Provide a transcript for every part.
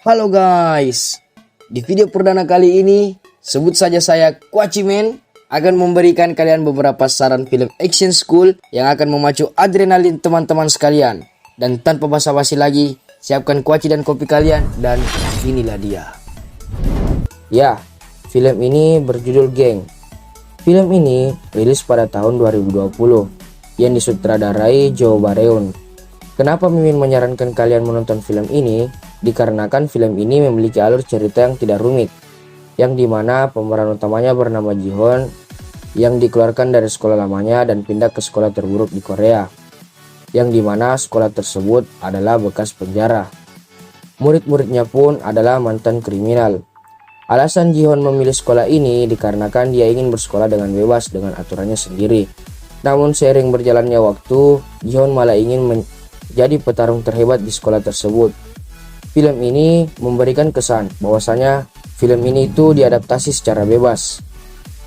Halo guys, di video perdana kali ini, sebut saja saya Kwachimen akan memberikan kalian beberapa saran film action school yang akan memacu adrenalin teman-teman sekalian. Dan tanpa basa-basi lagi, siapkan kuaci dan kopi kalian dan inilah dia. Ya, film ini berjudul Gang. Film ini rilis pada tahun 2020 yang disutradarai Joe Bareon. Kenapa Mimin menyarankan kalian menonton film ini? Dikarenakan film ini memiliki alur cerita yang tidak rumit, yang dimana pemeran utamanya bernama Ji-hoon yang dikeluarkan dari sekolah lamanya dan pindah ke sekolah terburuk di Korea, yang dimana sekolah tersebut adalah bekas penjara. Murid-muridnya pun adalah mantan kriminal. Alasan Ji-hoon memilih sekolah ini dikarenakan dia ingin bersekolah dengan bebas dengan aturannya sendiri. Namun seiring berjalannya waktu, Ji-hoon malah ingin menjadi petarung terhebat di sekolah tersebut. Film ini memberikan kesan bahwasanya film ini itu diadaptasi secara bebas.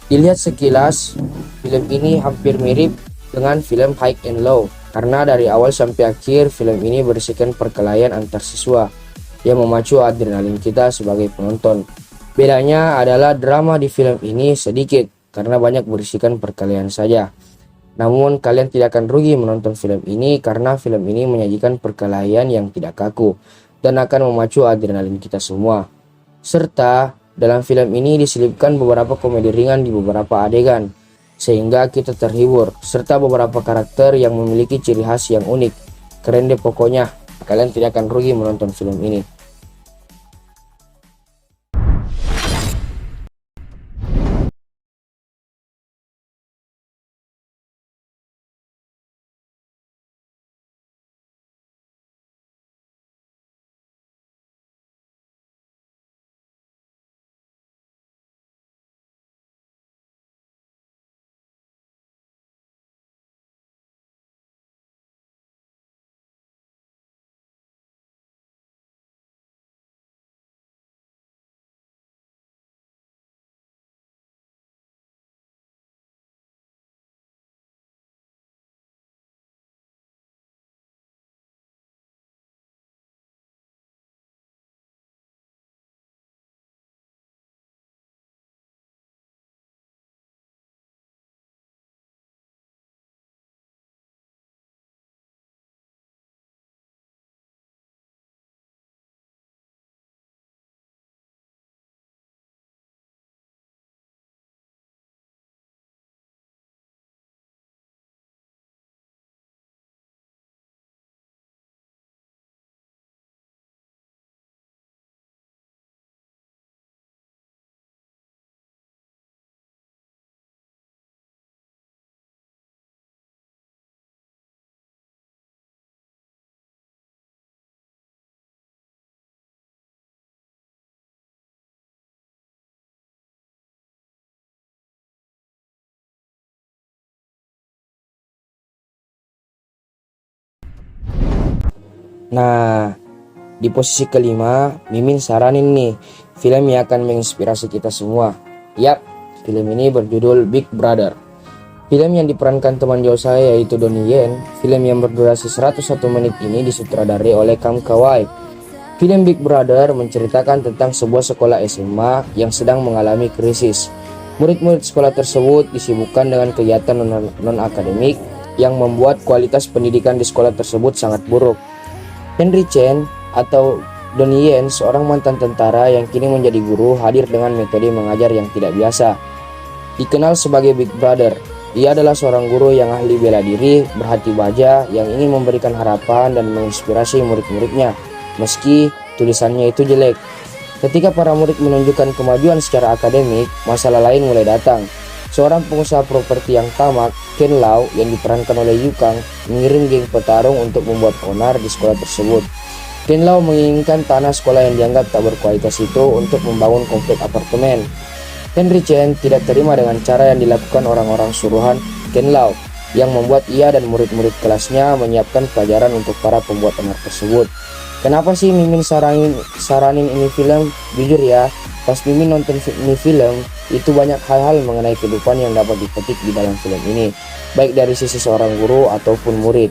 Dilihat sekilas, film ini hampir mirip dengan film High and Low, karena dari awal sampai akhir film ini berisikan perkelahian antar siswa yang memacu adrenalin kita sebagai penonton. Bedanya adalah drama di film ini sedikit karena banyak berisikan perkelahian saja. Namun kalian tidak akan rugi menonton film ini karena film ini menyajikan perkelahian yang tidak kaku dan akan memacu adrenalin kita semua. Serta dalam film ini diselipkan beberapa komedi ringan di beberapa adegan, sehingga kita terhibur, serta beberapa karakter yang memiliki ciri khas yang unik. Keren deh pokoknya, kalian tidak akan rugi menonton film ini. Nah, di posisi kelima, Mimin saranin nih film yang akan menginspirasi kita semua. Yap, film ini berjudul Big Brother. Film yang diperankan teman jauh saya yaitu Donnie Yen. Film yang berdurasi 101 menit ini disutradarai oleh Kam Kawai. Film Big Brother menceritakan tentang sebuah sekolah SMA yang sedang mengalami krisis. Murid-murid sekolah tersebut disibukkan dengan kegiatan non-akademik yang membuat kualitas pendidikan di sekolah tersebut sangat buruk. Henry Chen atau Donnie Yen, seorang mantan tentara yang kini menjadi guru, hadir dengan metode mengajar yang tidak biasa. Dikenal sebagai Big Brother, ia adalah seorang guru yang ahli bela diri, berhati baja, yang ingin memberikan harapan dan menginspirasi murid-muridnya, meski tulisannya itu jelek. Ketika para murid menunjukkan kemajuan secara akademik, masalah lain mulai datang. Seorang pengusaha properti yang tamak, Ken Lau, yang diperankan oleh Yu Kang, mengirim geng petarung untuk membuat onar di sekolah tersebut. Ken Lau menginginkan tanah sekolah yang dianggap tak berkualitas itu untuk membangun komplek apartemen. Henry Chen tidak terima dengan cara yang dilakukan orang-orang suruhan Ken Lau, yang membuat ia dan murid-murid kelasnya menyiapkan pelajaran untuk para pembuat onar tersebut. Kenapa sih Mimin saranin ini film? Jujur ya, pas Mimin nonton ini film, itu banyak hal-hal mengenai kehidupan yang dapat dipetik di dalam film ini, baik dari sisi seorang guru ataupun murid.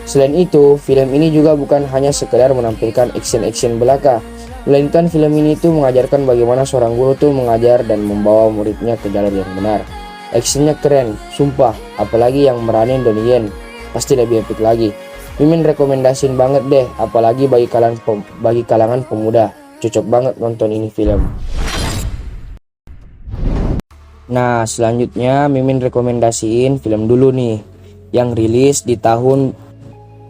Selain itu, film ini juga bukan hanya sekedar menampilkan action-action belaka, Melainkan film ini tuh mengajarkan bagaimana seorang guru tuh mengajar dan membawa muridnya ke jalur yang benar. Actionnya keren, sumpah, apalagi yang meranin Donnie Yen, pasti lebih epic lagi. Mimin rekomendasiin banget deh, apalagi bagi kalangan pemuda, cocok banget nonton ini film. Nah, selanjutnya Mimin rekomendasiin film dulu nih, yang rilis di tahun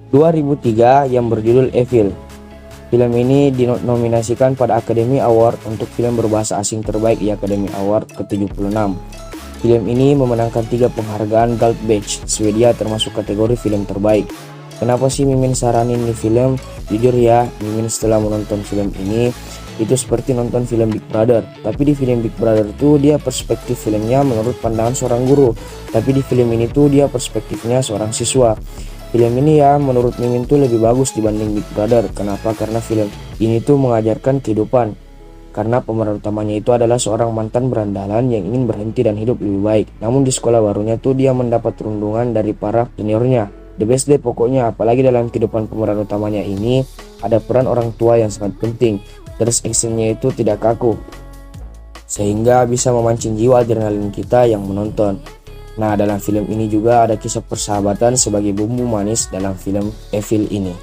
2003 yang berjudul Evil. Film ini dinominasikan pada Academy Award untuk film berbahasa asing terbaik di Academy Award ke-76. Film ini memenangkan 3 penghargaan Gold Badge Swedia termasuk kategori film terbaik. Kenapa sih Mimin saranin nih film? Jujur ya, Mimin setelah menonton film ini itu seperti nonton film Big Brother. Tapi di film Big Brother tuh dia perspektif filmnya menurut pandangan seorang guru. Tapi di film ini tuh dia perspektifnya seorang siswa. Film ini ya menurut Mimin tuh lebih bagus dibanding Big Brother. Kenapa? Karena film ini tuh mengajarkan kehidupan. Karena pemeran utamanya itu adalah seorang mantan berandalan yang ingin berhenti dan hidup lebih baik. Namun di sekolah barunya tuh dia mendapat perundungan dari para seniornya. The best deh pokoknya, apalagi dalam kehidupan pemeran utamanya ini ada peran orang tua yang sangat penting. Terus actionnya itu tidak kaku, sehingga bisa memancing jiwa adrenalin kita yang menonton. Nah, dalam film ini juga ada kisah persahabatan sebagai bumbu manis dalam film Evil ini.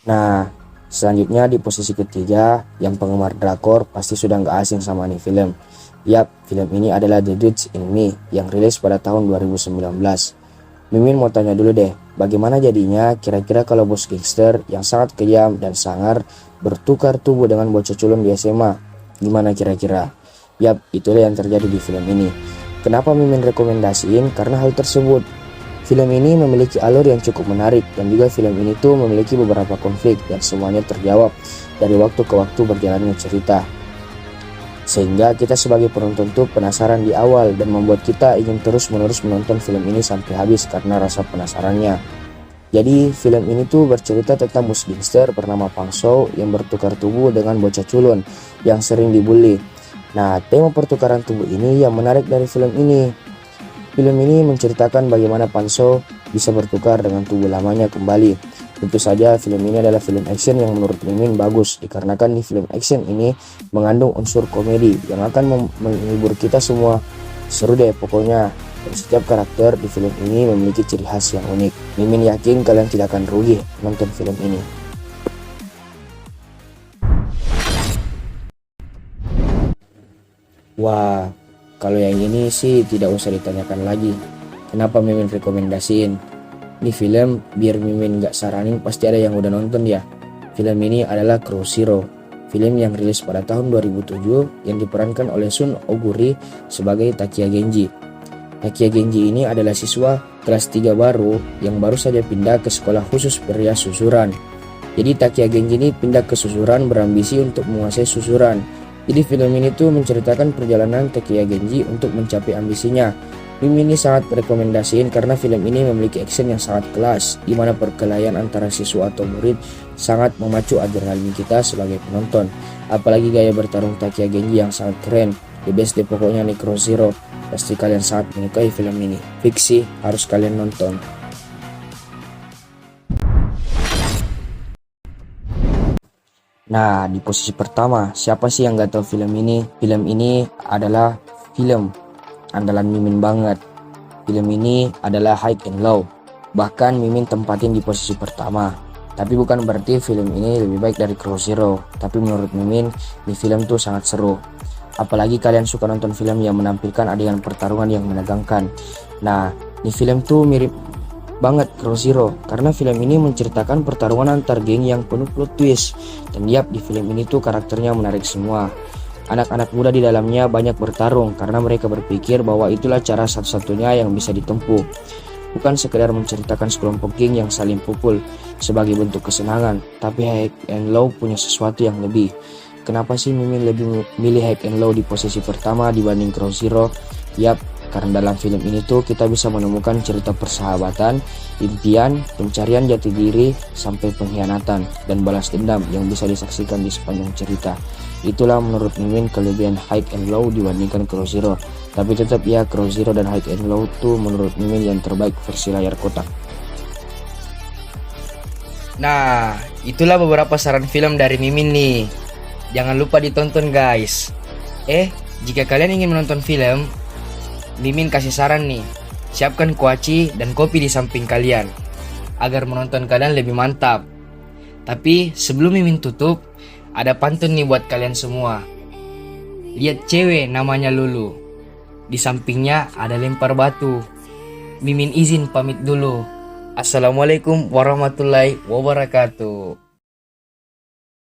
Nah, selanjutnya di posisi ketiga, yang penggemar drakor pasti sudah nggak asing sama nih film. Yap, film ini adalah The Dudes in Me yang rilis pada tahun 2019. Mimin mau tanya dulu deh, bagaimana jadinya kira-kira kalau bos gangster yang sangat kejam dan sangar bertukar tubuh dengan bocah culun di SMA? Gimana kira-kira? Yap, itulah yang terjadi di film ini. Kenapa Mimin rekomendasiin? Karena hal tersebut. Film ini memiliki alur yang cukup menarik dan juga film ini tuh memiliki beberapa konflik dan semuanya terjawab dari waktu ke waktu berjalannya cerita. Sehingga kita sebagai penonton tuh penasaran di awal dan membuat kita ingin terus-menerus menonton film ini sampai habis karena rasa penasarannya. Jadi film ini tuh bercerita tentang bos gangster bernama Pang Shou yang bertukar tubuh dengan bocah culun yang sering dibully. Nah, tema pertukaran tubuh ini yang menarik dari film ini. Film ini menceritakan bagaimana Pang Shou bisa bertukar dengan tubuh lamanya kembali. Tentu saja film ini adalah film action yang menurut Mimin bagus, dikarenakan di film action ini mengandung unsur komedi yang akan menghibur kita semua. Seru deh pokoknya, dan setiap karakter di film ini memiliki ciri khas yang unik. Mimin yakin kalian tidak akan rugi nonton film ini. Wah, kalau yang ini sih tidak usah ditanyakan lagi. Kenapa Mimin rekomendasiin? Ini film biar Mimin gak saranin pasti ada yang udah nonton ya. Film ini adalah Crow Zero, film yang rilis pada tahun 2007 yang diperankan oleh Sun Oguri sebagai Takia Genji. Takia Genji ini adalah siswa kelas 3 baru yang baru saja pindah ke sekolah khusus pria susuran. Jadi Takia Genji ini pindah ke susuran berambisi untuk menguasai susuran. Jadi film ini tuh menceritakan perjalanan Takia Genji untuk mencapai ambisinya. Film ini sangat rekomendasiin karena film ini memiliki action yang sangat kelas, di mana perkelahian antara siswa atau murid sangat memacu adrenalin kita sebagai penonton. Apalagi gaya bertarung Takia Genji yang sangat keren. The best deh pokoknya nih Crow Zero. Pasti kalian sangat menyukai film ini. Fiksi harus kalian nonton. Nah, di posisi pertama, siapa sih yang gak tahu film ini? Film ini adalah film andalan Mimin banget. Film ini adalah High and Low. Bahkan Mimin tempatin di posisi pertama. Tapi bukan berarti film ini lebih baik dari Crow Zero. Tapi menurut Mimin, di film tuh sangat seru. Apalagi kalian suka nonton film yang menampilkan adegan pertarungan yang menegangkan. Nah, di film tuh mirip banget Crow Zero karena film ini menceritakan pertarungan antar geng yang penuh plot twist. Dan yap, di film ini tuh karakternya menarik semua. Anak-anak muda di dalamnya banyak bertarung karena mereka berpikir bahwa itulah cara satu-satunya yang bisa ditempuh. Bukan sekedar menceritakan sekelompok geng yang saling pukul sebagai bentuk kesenangan, tapi High and Low punya sesuatu yang lebih. Kenapa sih Mimin lebih milih High and Low di posisi pertama dibanding Crow Zero? Yap, karena dalam film ini tuh kita bisa menemukan cerita persahabatan, impian, pencarian jati diri, sampai pengkhianatan dan balas dendam yang bisa disaksikan di sepanjang cerita. Itulah menurut Mimin kelebihan High and Low dibandingkan Crow Zero. Tapi tetap ya, Crow Zero dan High and Low tuh menurut Mimin yang terbaik versi layar kotak. Nah, itulah beberapa saran film dari Mimin nih. Jangan lupa ditonton guys. Jika kalian ingin menonton film, Mimin kasih saran nih. Siapkan kuaci dan kopi di samping kalian agar menonton kalian lebih mantap. Tapi sebelum Mimin tutup, ada pantun nih buat kalian semua. Lihat cewek namanya Lulu. Di sampingnya ada lempar batu. Mimin izin pamit dulu. Assalamualaikum warahmatullahi wabarakatuh.